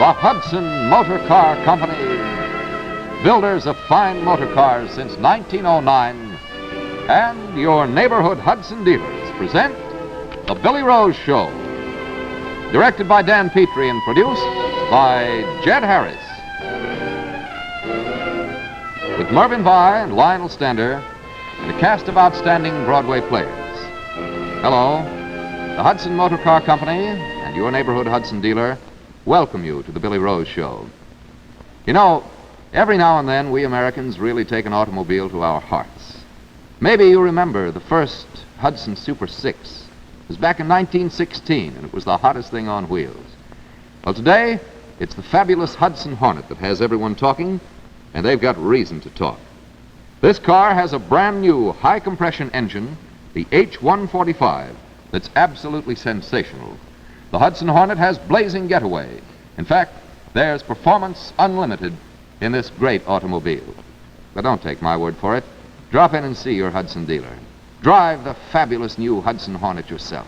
The Hudson Motor Car Company, builders of fine motor cars since 1909, and your neighborhood Hudson dealers present The Billy Rose Show. Directed by Dan Petrie and produced by Jed Harris. With Murvyn Vye and Lionel Stander and a cast of outstanding Broadway players. Hello, the Hudson Motor Car Company and your neighborhood Hudson dealer welcome you to the Billy Rose Show. You know, every now and then we Americans really take an automobile to our hearts. Maybe you remember the first Hudson Super 6. It was back in 1916, and it was the hottest thing on wheels. Well, today, it's the fabulous Hudson Hornet that has everyone talking, and they've got reason to talk. This car has a brand new high-compression engine, the H145, that's absolutely sensational. The Hudson Hornet has blazing getaway. In fact, there's performance unlimited in this great automobile. But don't take my word for it. Drop in and see your Hudson dealer. Drive the fabulous new Hudson Hornet yourself.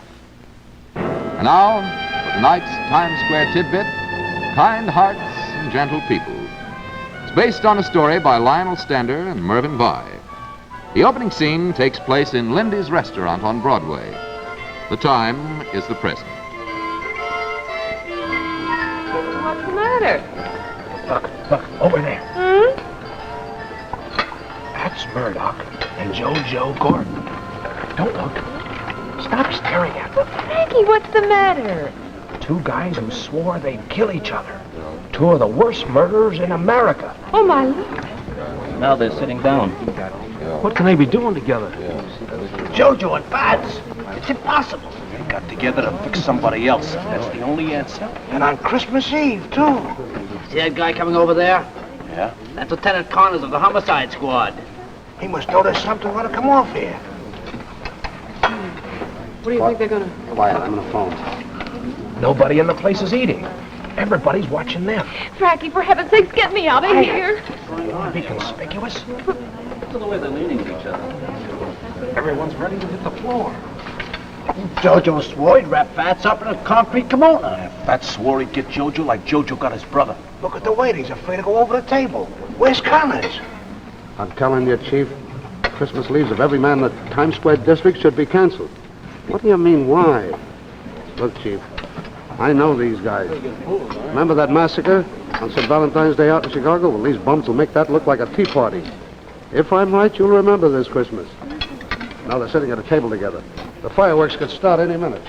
And now, for tonight's Times Square tidbit, Kind Hearts and Gentle People. It's based on a story by Lionel Stander and Murvyn Vye. The opening scene takes place in Lindy's Restaurant on Broadway. The time is the present. What's the matter? Look, over there. Hmm? That's Murdoch and JoJo Gordon. Don't look. Stop staring at them. Frankie, what's the matter? Two guys who swore they'd kill each other. Two of the worst murderers in America. Oh, my Lord. Now they're sitting down. What can they be doing together? JoJo and Fats. It's impossible. They got together to fix somebody else. That's the only answer. And on Christmas Eve, too. See that guy coming over there? Yeah? That's Lieutenant Connors of the Homicide Squad. He must know there's something going to come off here. What do you think they're gonna... Quiet, I'm on the phone. Nobody in the place is eating. Everybody's watching them. Frankie, for heaven's sakes, get me out of here. You want to be conspicuous? Look at the way they're leaning to each other. Everyone's ready to hit the floor. JoJo swore he'd wrap Fats up in a concrete kimono. Fats swore he'd get JoJo like JoJo got his brother. Look at the waiter. He's afraid to go over the table. Where's Connors? I'm telling you, Chief, Christmas leaves of every man in the Times Square district should be canceled. What do you mean, why? Look, Chief, I know these guys. Remember that massacre on St. Valentine's Day out in Chicago? Well, these bums will make that look like a tea party. If I'm right, you'll remember this Christmas. Now they're sitting at a table together. The fireworks could start any minute.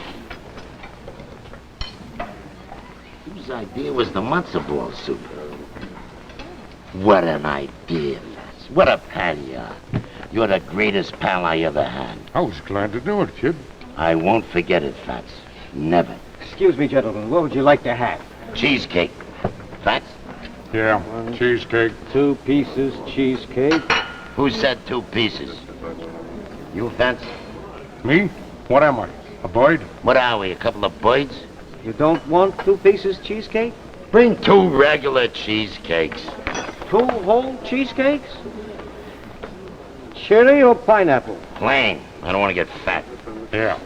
Whose idea was the matzo ball soup? What an idea, Fats. What a pal you are. You're the greatest pal I ever had. I was glad to do it, kid. I won't forget it, Fats. Never. Excuse me, gentlemen. What would you like to have? Cheesecake. Fats? Yeah, cheesecake. 2 pieces cheesecake. Who said 2 pieces? You, Fats? Me? What am I? A bird? What are we, a couple of birds? You don't want 2 pieces cheesecake? Bring 2 regular cheesecakes. 2 whole cheesecakes? Cherry or pineapple? Plain. I don't want to get fat. Yeah.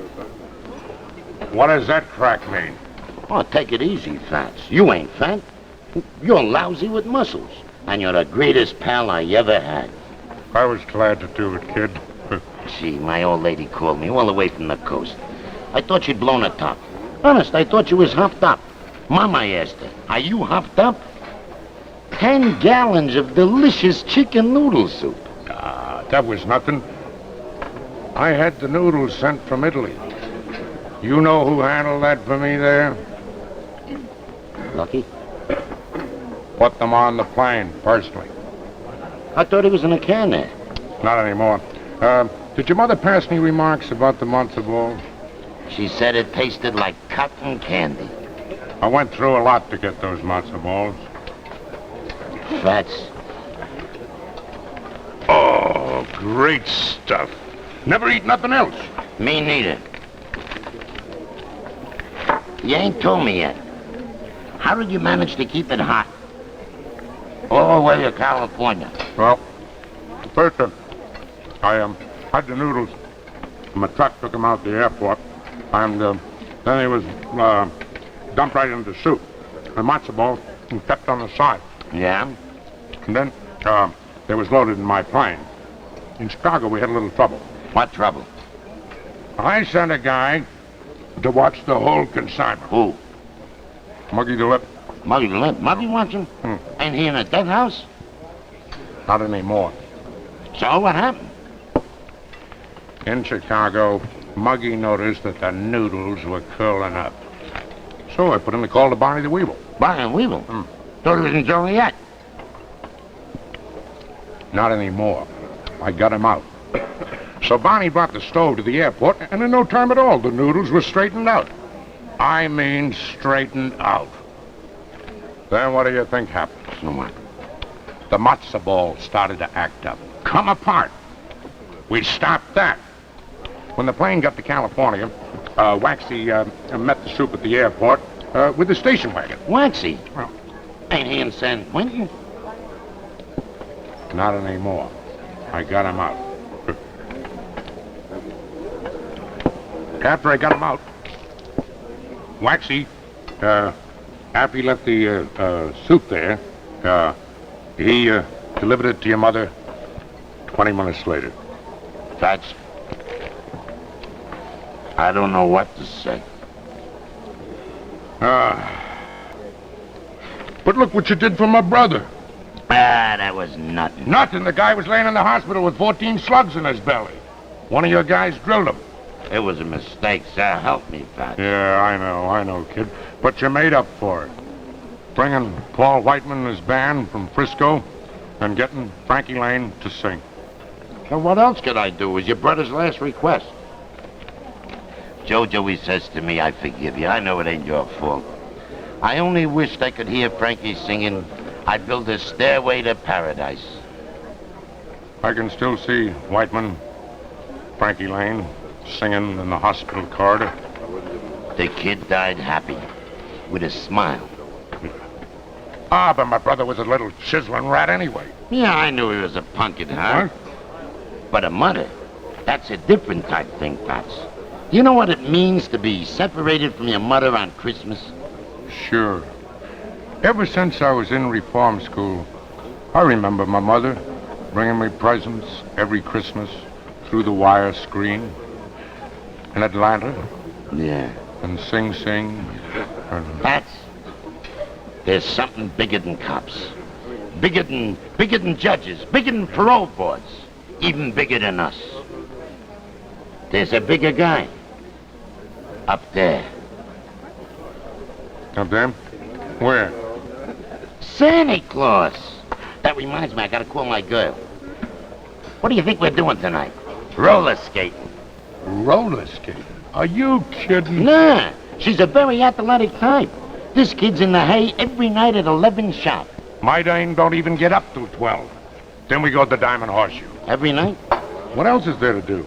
What does that crack mean? Oh, take it easy, Fats. You ain't fat. You're lousy with muscles. And you're the greatest pal I ever had. I was glad to do it, kid. Gee, my old lady called me all the way from the coast. I thought she'd blown her top. Honest, I thought she was huffed up. Mama asked her, are you huffed up? 10 gallons of delicious chicken noodle soup. That was nothing. I had the noodles sent from Italy. You know who handled that for me there? Lucky? Put them on the plane, personally. I thought he was in a can there. Not anymore. Did your mother pass any remarks about the matzo ball? She said it tasted like cotton candy. I went through a lot to get those matzo balls. Fats. Oh, great stuff. Never eat nothing else. Me neither. You ain't told me yet. How did you manage to keep it hot? All the way to California. Well, first, I had the noodles. My truck took them out to the airport, and then they was dumped right into the soup. a matzo ball and kept on the side. Yeah? And then, they was loaded in my plane. In Chicago, we had a little trouble. What trouble? I sent a guy to watch the whole consignment. Who? Muggy the Lip. Muggy the Lip? Muggy watching? Ain't he in a dead house? Not anymore. So what happened? In Chicago, Muggy noticed that the noodles were curling up. So I put in the call to Barney the Weevil. Barney the Weevil? Thought he was in Joliet. Not anymore. I got him out. So Barney brought the stove to the airport, and in no time at all, the noodles were straightened out. I mean straightened out. Then what do you think happened? So what? The matzo ball started to act up. Come apart. We stopped that. When the plane got to California, Waxy met the soup at the airport with the station wagon. Waxy? Well, Ain't he in San Quentin? not anymore. I got him out. After I got him out, Waxy, after he left the soup there, he delivered it to your mother 20 minutes later. That's... I don't know what to say. But look what you did for my brother. Ah, that was nothing. Nothing. The guy was laying in the hospital with 14 slugs in his belly. One of your guys drilled him. It was a mistake, sir. Help me, Pat. Yeah, I know, kid. But you made up for it. Bringing Paul Whiteman and his band from Frisco and getting Frankie Lane to sing. So what else could I do? Was your brother's last request. Jojo, he says to me, I forgive you. I know it ain't your fault. I only wished I could hear Frankie singing, I'd build a stairway to paradise. I can still see Whiteman, Frankie Lane, singing in the hospital corridor. The kid died happy, with a smile. Ah, but my brother was a little chiseling rat anyway. Yeah, I knew he was a punk at heart. But a mother, that's a different type thing, Pats. Do you know what it means to be separated from your mother on Christmas? Sure. Ever since I was in reform school, I remember my mother bringing me presents every Christmas through the wire screen in Atlanta. Yeah. And Sing Sing. And... Pats, there's something bigger than cops. Bigger than judges. Bigger than parole boards. Even bigger than us. There's a bigger guy. Up there. Up there? Where? Santa Claus. That reminds me, I gotta call my girl. What do you think we're doing tonight? Roller skating. Roller skating? Are you kidding? Nah, she's a very athletic type. This kid's in the hay every night at 11 sharp. My dame don't even get up till 12. Then we go to the Diamond Horseshoe. Every night? What else is there to do?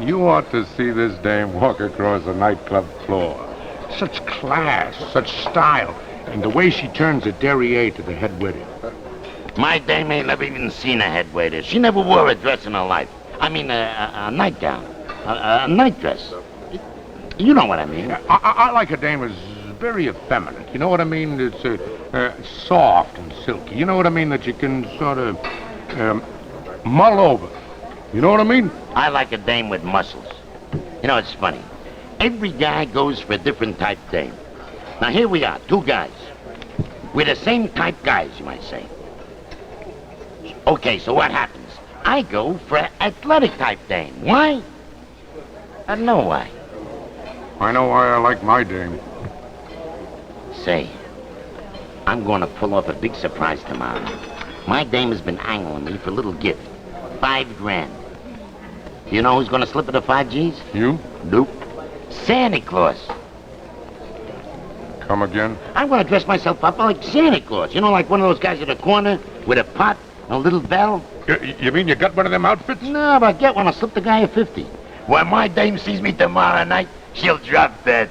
You ought to see this dame walk across the nightclub floor. Such class, such style, and the way she turns a derriere to the head waiter. My dame ain't never even seen a head waiter. She never wore a dress in her life. I mean, a nightgown. A nightdress. You know what I mean. I like a dame who's very effeminate. You know what I mean? It's soft and silky. You know what I mean? That you can sort of mull over. You know what I mean? I like a dame with muscles. You know, it's funny. Every guy goes for a different type dame. Now, here we are, two guys. We're the same type guys, you might say. Okay, so what happens? I go for an athletic type dame. Why? I don't know why. I know why I like my dame. Say, I'm going to pull off a big surprise tomorrow. My dame has been angling me for a little gift. $5,000. You know who's going to slip her the 5 G's? You? Nope. Santa Claus. Come again? I'm going to dress myself up like Santa Claus. You know, like one of those guys at the corner with a pot and a little bell? You mean you got one of them outfits? No, but get one. I'll slip the guy a 50. When my dame sees me tomorrow night, she'll drop dead.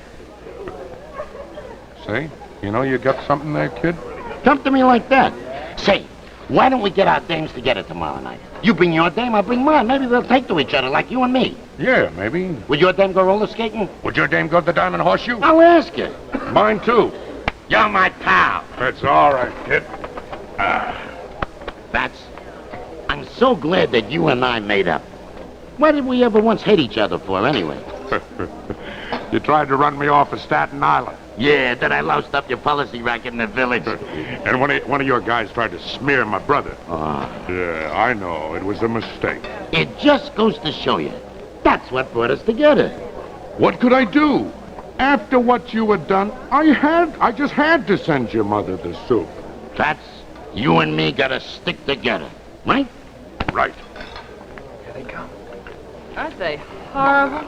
Say, you know you got something there, kid? Come to me like that. Say, why don't we get our dames together tomorrow night? You bring your dame, I'll bring mine. Maybe we'll take to each other like you and me. Yeah, maybe. Would your dame go roller skating? Would your dame go to the Diamond Horseshoe? I'll ask you. Mine, too. You're my pal. That's all right, kid. That's... I'm so glad that you and I made up. Why did we ever once hate each other for, anyway? You tried to run me off of Staten Island. Yeah, then I loused up your policy racket in the village. And one of your guys tried to smear my brother. Yeah, I know. It was a mistake. It just goes to show you. That's what brought us together. What could I do? After what you had done, I just had to send your mother the soup. That's... You and me gotta stick together, right? Right. Here they come. Aren't they horrible?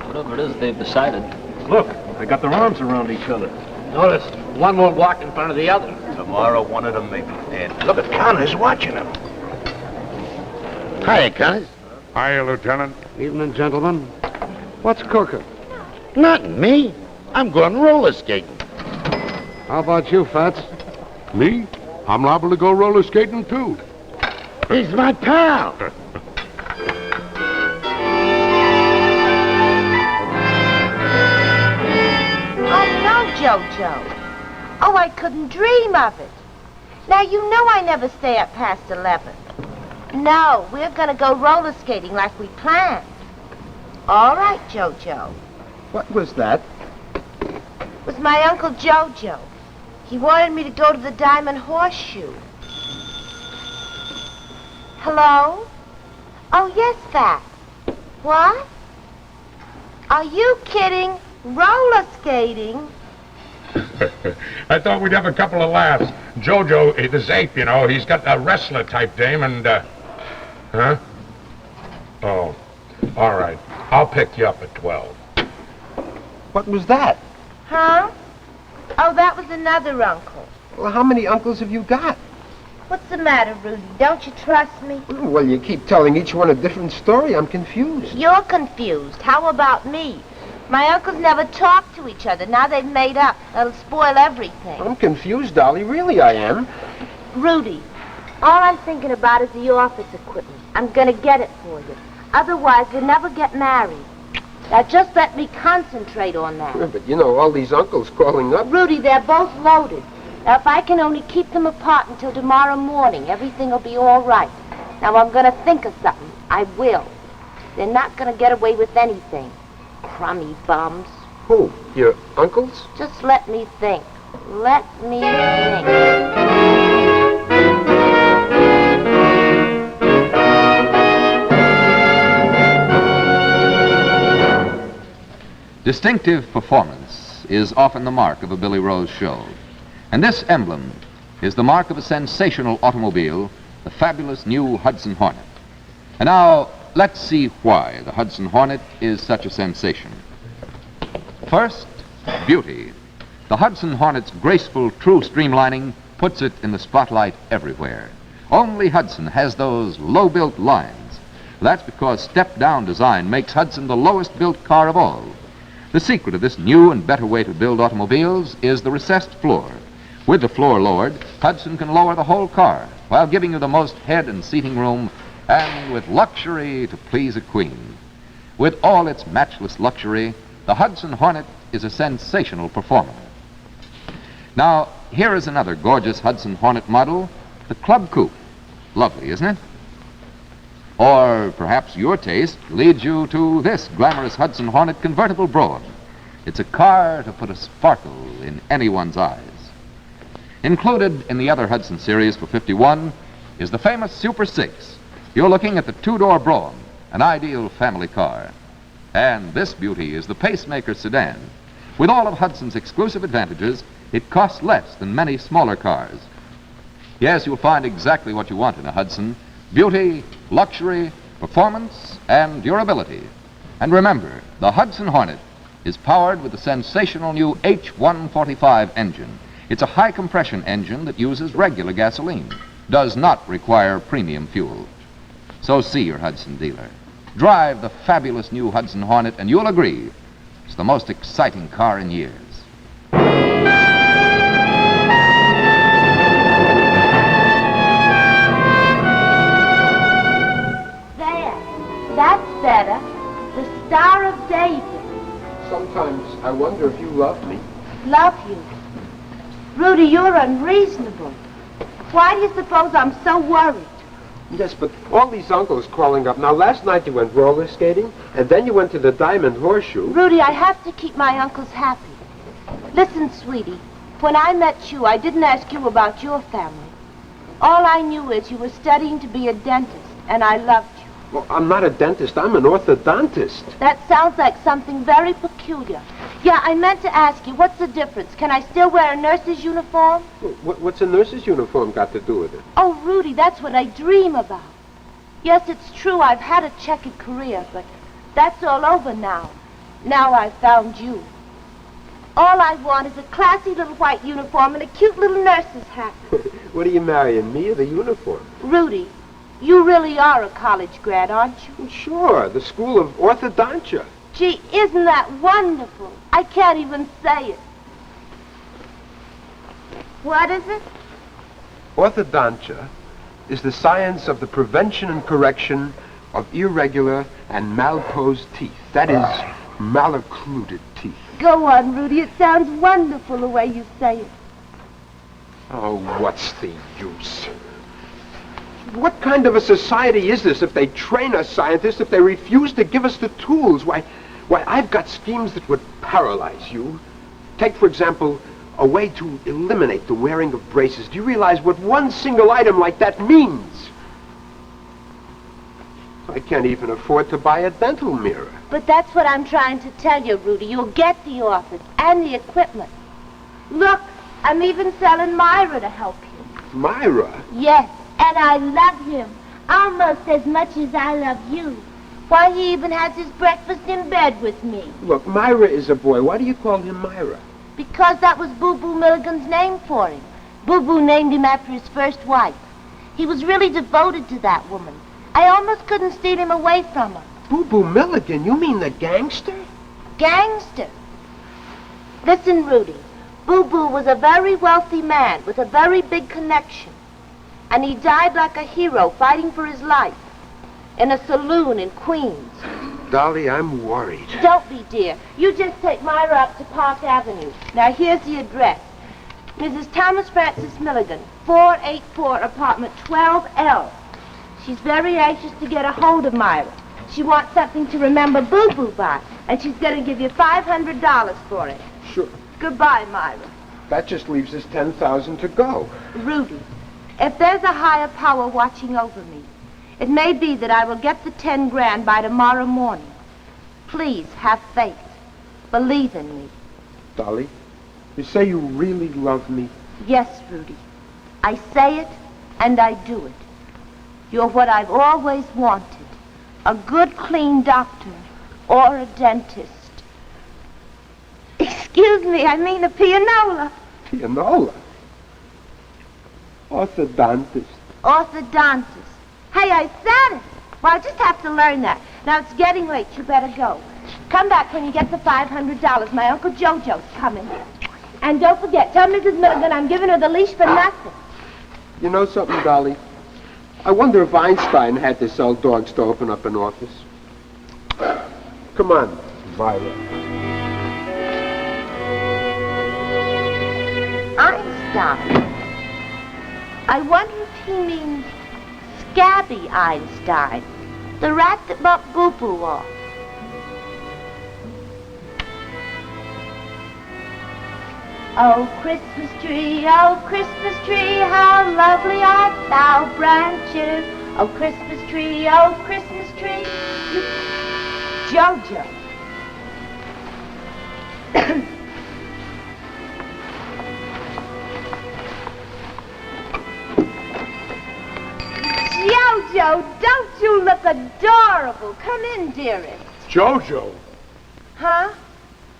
Whatever it is they've decided. Look, they got their arms around each other. Notice, one won't walk in front of the other. Tomorrow, one of them may be dead. Look at Connor's watching them. Hiya, Connors. Hiya, Lieutenant. Evening, gentlemen. What's cooking? Nothing, me. I'm going roller skating. How about you, Fats? Me? I'm liable to go roller skating, too. He's my pal. Oh, no, Jojo. Oh, I couldn't dream of it. Now, you know I never stay up past 11. No, we're gonna go roller skating like we planned. All right, Jojo. What was that? It was my Uncle Jojo. He wanted me to go to the Diamond Horseshoe. Hello? Oh, yes, Fat. What? Are you kidding? Roller skating? I thought we'd have a couple of laughs. Jojo, this ape, you know, he's got a wrestler-type dame and, Huh? Oh, all right. I'll pick you up at 12. What was that? Huh? Oh, that was another uncle. Well, how many uncles have you got? What's the matter, Rudy? Don't you trust me? Well, you keep telling each one a different story. I'm confused. You're confused. How about me? My uncles never talk to each other. Now they've made up. That'll spoil everything. I'm confused, Dolly. Really, I am. Rudy, all I'm thinking about is the office equipment. I'm gonna get it for you. Otherwise, we'll never get married. Now, just let me concentrate on that. Yeah, but, you know, all these uncles calling up. Rudy, they're both loaded. Now, if I can only keep them apart until tomorrow morning, everything will be all right. Now, I'm gonna think of something. I will. They're not gonna get away with anything. Crummy bums. Who? Your uncles? Just let me think. Let me think. Distinctive performance is often the mark of a Billy Rose show. And this emblem is the mark of a sensational automobile, the fabulous new Hudson Hornet. And now, let's see why the Hudson Hornet is such a sensation. First, beauty. The Hudson Hornet's graceful, true streamlining puts it in the spotlight everywhere. Only Hudson has those low-built lines. That's because step-down design makes Hudson the lowest-built car of all. The secret of this new and better way to build automobiles is the recessed floor. With the floor lowered, Hudson can lower the whole car while giving you the most head and seating room and with luxury to please a queen. With all its matchless luxury, the Hudson Hornet is a sensational performer. Now, here is another gorgeous Hudson Hornet model, the Club Coupe. Lovely, isn't it? Or perhaps your taste leads you to this glamorous Hudson Hornet convertible brougham. It's a car to put a sparkle in anyone's eyes. Included in the other Hudson series for 51 is the famous Super 6. You're looking at the two-door brougham, an ideal family car. And this beauty is the Pacemaker sedan. With all of Hudson's exclusive advantages, it costs less than many smaller cars. Yes, you'll find exactly what you want in a Hudson: beauty, luxury, performance, and durability. And remember, the Hudson Hornet is powered with the sensational new H145 engine. It's a high-compression engine that uses regular gasoline, does not require premium fuel. So see your Hudson dealer. Drive the fabulous new Hudson Hornet, and you'll agree it's the most exciting car in years. That's better. The Star of David. Sometimes I wonder if you love me. Love you. Rudy, you're unreasonable. Why do you suppose I'm so worried? Yes, but all these uncles calling up. Now, last night you went roller skating, and then you went to the Diamond Horseshoe. Rudy, I have to keep my uncles happy. Listen, sweetie, when I met you, I didn't ask you about your family. All I knew is you were studying to be a dentist, and I loved you. Well, I'm not a dentist. I'm an orthodontist. That sounds like something very peculiar. Yeah, I meant to ask you, what's the difference? Can I still wear a nurse's uniform? What's a nurse's uniform got to do with it? Oh, Rudy, that's what I dream about. Yes, it's true, I've had a checkered career, but that's all over now. Now I've found you. All I want is a classy little white uniform and a cute little nurse's hat. What are you marrying, me or the uniform? Rudy, you really are a college grad, aren't you? Well, sure, the School of Orthodontia. Gee, isn't that wonderful? I can't even say it. What is it? Orthodontia is the science of the prevention and correction of irregular and malposed teeth. That is, maloccluded teeth. Go on, Rudy. It sounds wonderful the way you say it. Oh, what's the use? What kind of a society is this if they train us scientists, if they refuse to give us the tools? Why, I've got schemes that would paralyze you. Take, for example, a way to eliminate the wearing of braces. Do you realize what one single item like that means? I can't even afford to buy a dental mirror. But that's what I'm trying to tell you, Rudy. You'll get the office and the equipment. Look, I'm even selling Myra to help you. Myra? Yes, and I love him almost as much as I love you. Why, he even has his breakfast in bed with me. Look, Myra is a boy. Why do you call him Myra? Because that was Boo Boo Milligan's name for him. Boo Boo named him after his first wife. He was really devoted to that woman. I almost couldn't steal him away from her. Boo Boo Milligan? You mean the gangster? Gangster? Listen, Rudy. Boo Boo was a very wealthy man with a very big connection. And he died like a hero fighting for his life in a saloon in Queens. Dolly, I'm worried. Don't be, dear. You just take Myra up to Park Avenue. Now, here's the address. Mrs. Thomas Francis Milligan, 484 apartment 12L. She's very anxious to get a hold of Myra. She wants something to remember Boo Boo by, and she's going to give you $500 for it. Sure. Goodbye, Myra. That just leaves us $10,000 to go. Rudy, if there's a higher power watching over me, it may be that I will get the 10 grand by tomorrow morning. Please, have faith. Believe in me. Dolly, you say you really love me? Yes, Rudy. I say it, and I do it. You're what I've always wanted. A good, clean doctor or a dentist. Excuse me, I mean a pianola. Pianola? Orthodontist. Orthodontist. Hey, I said it. Well, I just have to learn that. Now, it's getting late. You better go. Come back when you get the $500. My Uncle Jojo's coming. And don't forget, tell Mrs. Milligan I'm giving her the leash for nothing. You know something, Dolly? I wonder if Einstein had to sell dogs to open up an office. Come on, Myra. Einstein. I wonder if he means Scabby Einstein, the rat that bumped Boo Boo off. Oh, Christmas tree, how lovely art thou branches. Oh, Christmas tree, you... Jojo. Jojo, don't you look adorable? Come in, dearest. Jojo? Huh?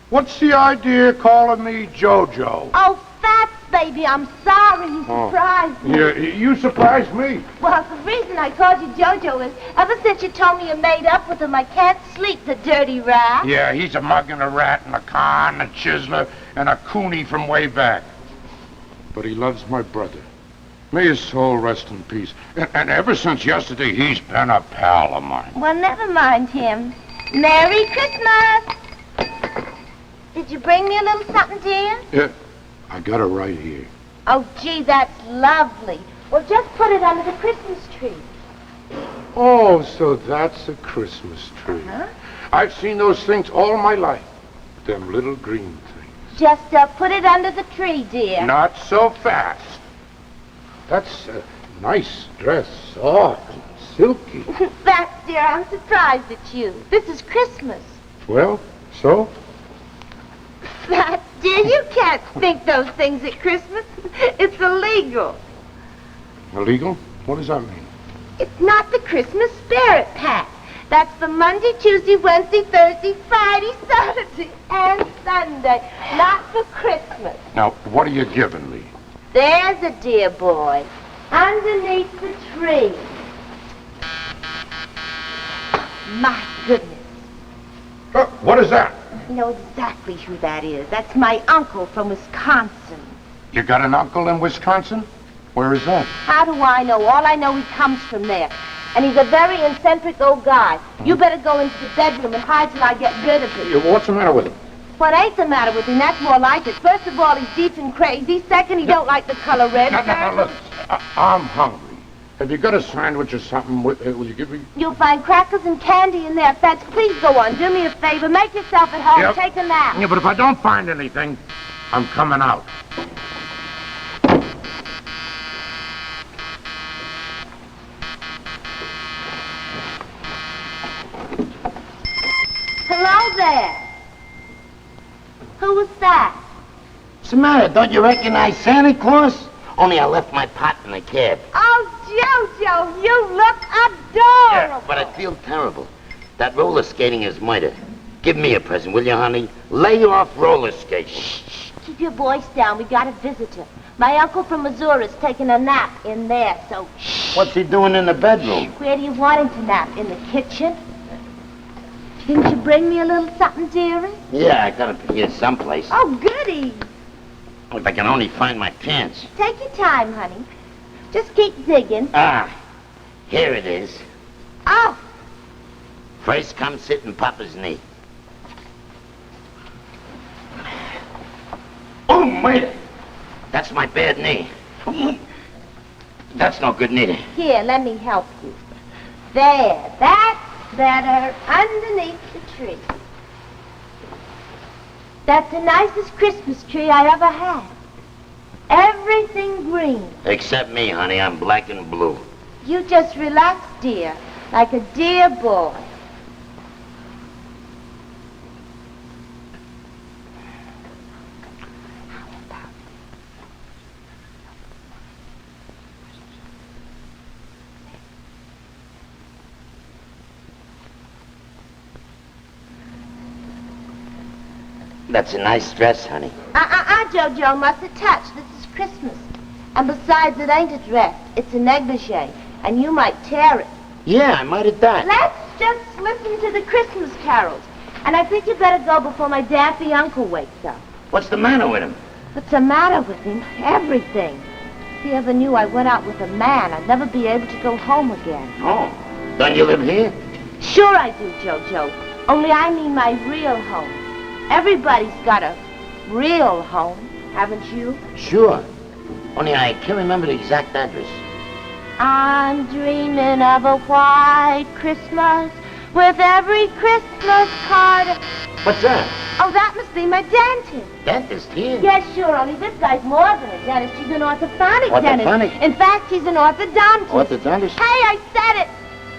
What's the idea of calling me Jojo? Oh, Fats, baby, I'm sorry you surprised me. Yeah, you surprised me. Well, the reason I called you Jojo is ever since you told me you made up with him, I can't sleep, the dirty rat. Yeah, he's a mug and a rat and a con, a chiseler, and a coonie from way back. But he loves my brother. May his soul rest in peace. And ever since yesterday, he's been a pal of mine. Well, never mind him. Merry Christmas! Did you bring me a little something, dear? Yeah, I got it right here. Oh, gee, that's lovely. Well, just put it under the Christmas tree. Oh, so that's a Christmas tree. Huh? I've seen those things all my life. Them little green things. Just put it under the tree, dear. Not so fast. That's a nice dress, soft and silky. That, dear, I'm surprised at you. This is Christmas. Well, so? That, dear, you can't think those things at Christmas. It's illegal. Illegal? What does that mean? It's not the Christmas spirit pack. That's for Monday, Tuesday, Wednesday, Thursday, Friday, Saturday, and Sunday. Not for Christmas. Now, what are you giving me? There's a dear boy. Underneath the tree. My goodness. What is that? You know exactly who that is. That's my uncle from Wisconsin. You got an uncle in Wisconsin? Where is that? How do I know? All I know, he comes from there. And he's a very eccentric old guy. You better go into the bedroom and hide till I get rid of him. What's the matter with him? What ain't the matter with him? That's more like it. First of all, he's deep and crazy. Second, he don't like the color red. No, look. I'm hungry. Have you got a sandwich or something? Will you give me? You'll find crackers and candy in there. Fats, please go on. Do me a favor. Make yourself at home. Yep. Take a nap. Yeah, but if I don't find anything, I'm coming out. Hello there. Who was that? What's the matter? Don't you recognize Santa Claus? Only I left my pot in the cab. Oh, Jojo, you look adorable. Yeah, but I feel terrible. That roller skating is murder. Give me a present, will you, honey? Lay off roller skating. Shh, keep your voice down. We got a visitor. My uncle from Missouri is taking a nap in there, so shh. What's he doing in the bedroom? Where do you want him to nap? In the kitchen? Didn't you bring me a little something, dearie? Yeah, I got it here someplace. Oh, goody. If I can only find my pants. Take your time, honey. Just keep digging. Ah, here it is. Oh, First come sit in Papa's knee. Oh, murder! That's my bad knee. That's no good neither. here, let me help you. There, that's better. Underneath the tree. That's the nicest Christmas tree I ever had. Everything green. Except me, honey. I'm black and blue. You just relax, dear, like a dear boy. That's a nice dress, honey. Jojo, mustn't touch. This is Christmas. And besides, it ain't a dress. It's a negligee. And you might tear it. Yeah, I might have done. Let's just listen to the Christmas carols. And I think you better go before my daffy uncle wakes up. What's the matter with him? What's the matter with him? Everything. If he ever knew I went out with a man, I'd never be able to go home again. Oh, don't you live here? Sure I do, Jojo. Only I mean my real home. Everybody's got a real home, haven't you? Sure. Only I can't remember the exact address. I'm dreaming of a white Christmas with every Christmas card. What's that? Oh, that must be my dentist. Dentist here? Yes, sure, only this guy's more than a dentist. He's an orthophonic dentist. Orthophonic? In fact, he's an orthodontist. Orthodontist? Hey, I said it!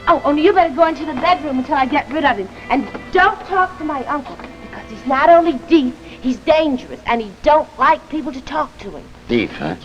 Oh, only you better go into the bedroom until I get rid of him. And don't talk to my uncle, because he's not only deep, he's dangerous, and he don't like people to talk to him. Deep, huh?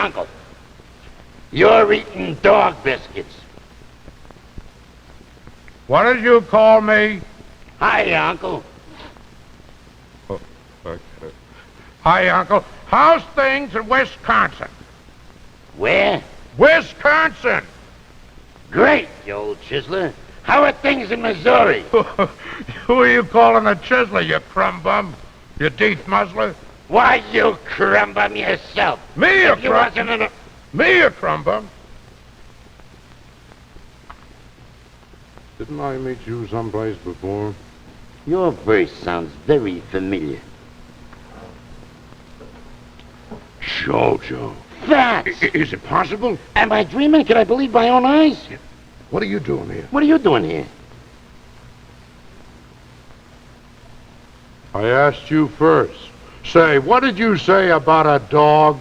Uncle. You're eating dog biscuits. What did you call me? Hi, Uncle. Hi, Uncle. How's things in Wisconsin? Where? Wisconsin! Great, you old chiseler. How are things in Missouri? Who are you calling a chiseler, you crumb bum? You teeth muzzler? Why, you crumb bum yourself. Me a If you wasn't in a... Me a crumb bum? Didn't I meet you someplace before? Your voice sounds very familiar. Jojo. Facts! Is it possible? Am I dreaming? Can I believe my own eyes? What are you doing here? What are you doing here? I asked you first. Say, what did you say about a dog?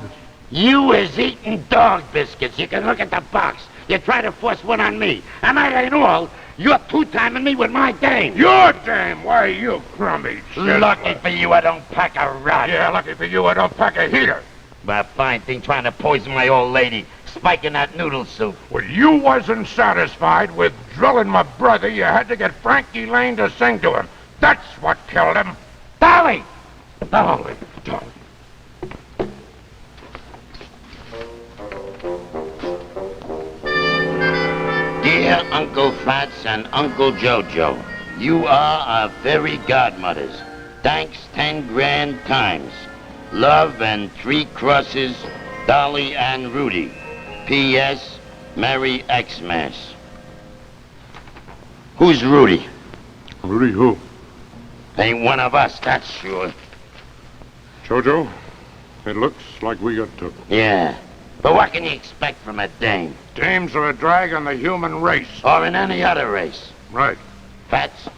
You was eating dog biscuits. You can look at the box. You try to force one on me. And that ain't all. You're two-timing me with my dame. Your dame? Why, you crummy chiseler. Lucky for you, I don't pack a rat. Yeah, lucky for you, I don't pack a heater. A fine thing trying to poison my old lady. Spiking that noodle soup. When you wasn't satisfied with drilling my brother, you had to get Frankie Lane to sing to him. That's what killed him. Dolly! Dolly, Dolly. Dear Uncle Fats and Uncle Jojo, you are our fairy godmothers. Thanks 10 grand times. Love and 3 crosses, Dolly and Rudy. P.S. Merry Xmas. Who's Rudy? Rudy who? Ain't one of us, that's sure. Jojo, it looks like we got took. Yeah, but what can you expect from a dame? Dames are a drag on the human race. Or in any other race. Right. Fats,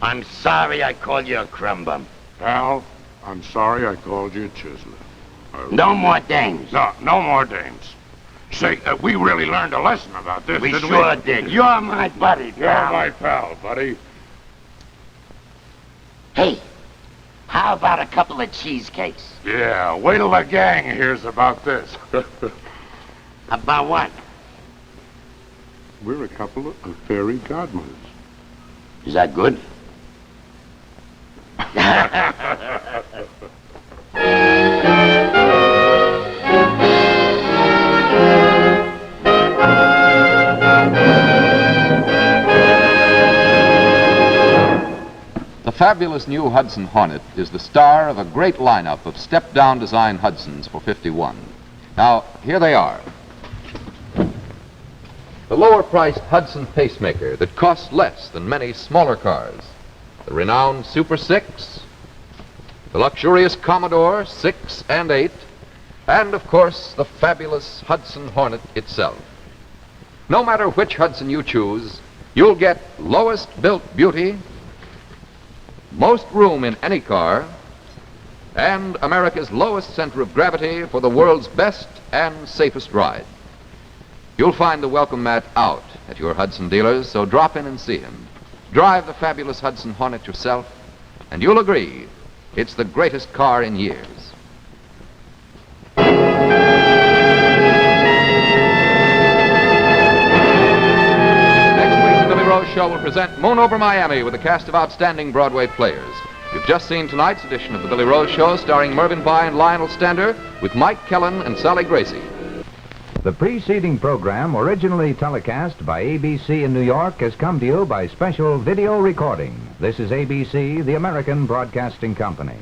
I'm sorry I called you a crumb bum. Pal, I'm sorry I called you a chiseler. No more dames. No more dames. Say, we really learned a lesson about this, We didn't sure did. You're my buddy, You're pal. my pal, buddy. Hey, how about a couple of cheesecakes? Yeah, wait till the gang hears about this. About what? We're a couple of fairy godmothers. Is that good? The fabulous new Hudson Hornet is the star of a great lineup of step-down design Hudsons for 51. Now, here they are. The lower-priced Hudson pacemaker that costs less than many smaller cars. The renowned Super 6, the luxurious Commodore 6 and 8, and, of course, the fabulous Hudson Hornet itself. No matter which Hudson you choose, you'll get lowest built beauty, most room in any car, and America's lowest center of gravity for the world's best and safest ride. You'll find the welcome mat out at your Hudson dealers, so drop in and see him. Drive the fabulous Hudson Hornet yourself, and you'll agree it's the greatest car in years. Next week, the Billy Rose Show will present Moon Over Miami with a cast of outstanding Broadway players. You've just seen tonight's edition of the Billy Rose Show starring Murvyn Vye and Lionel Stander with Mike Kellen and Sally Grayson. The preceding program, originally telecast by ABC in New York, has come to you by special video recording. This is ABC, the American Broadcasting Company.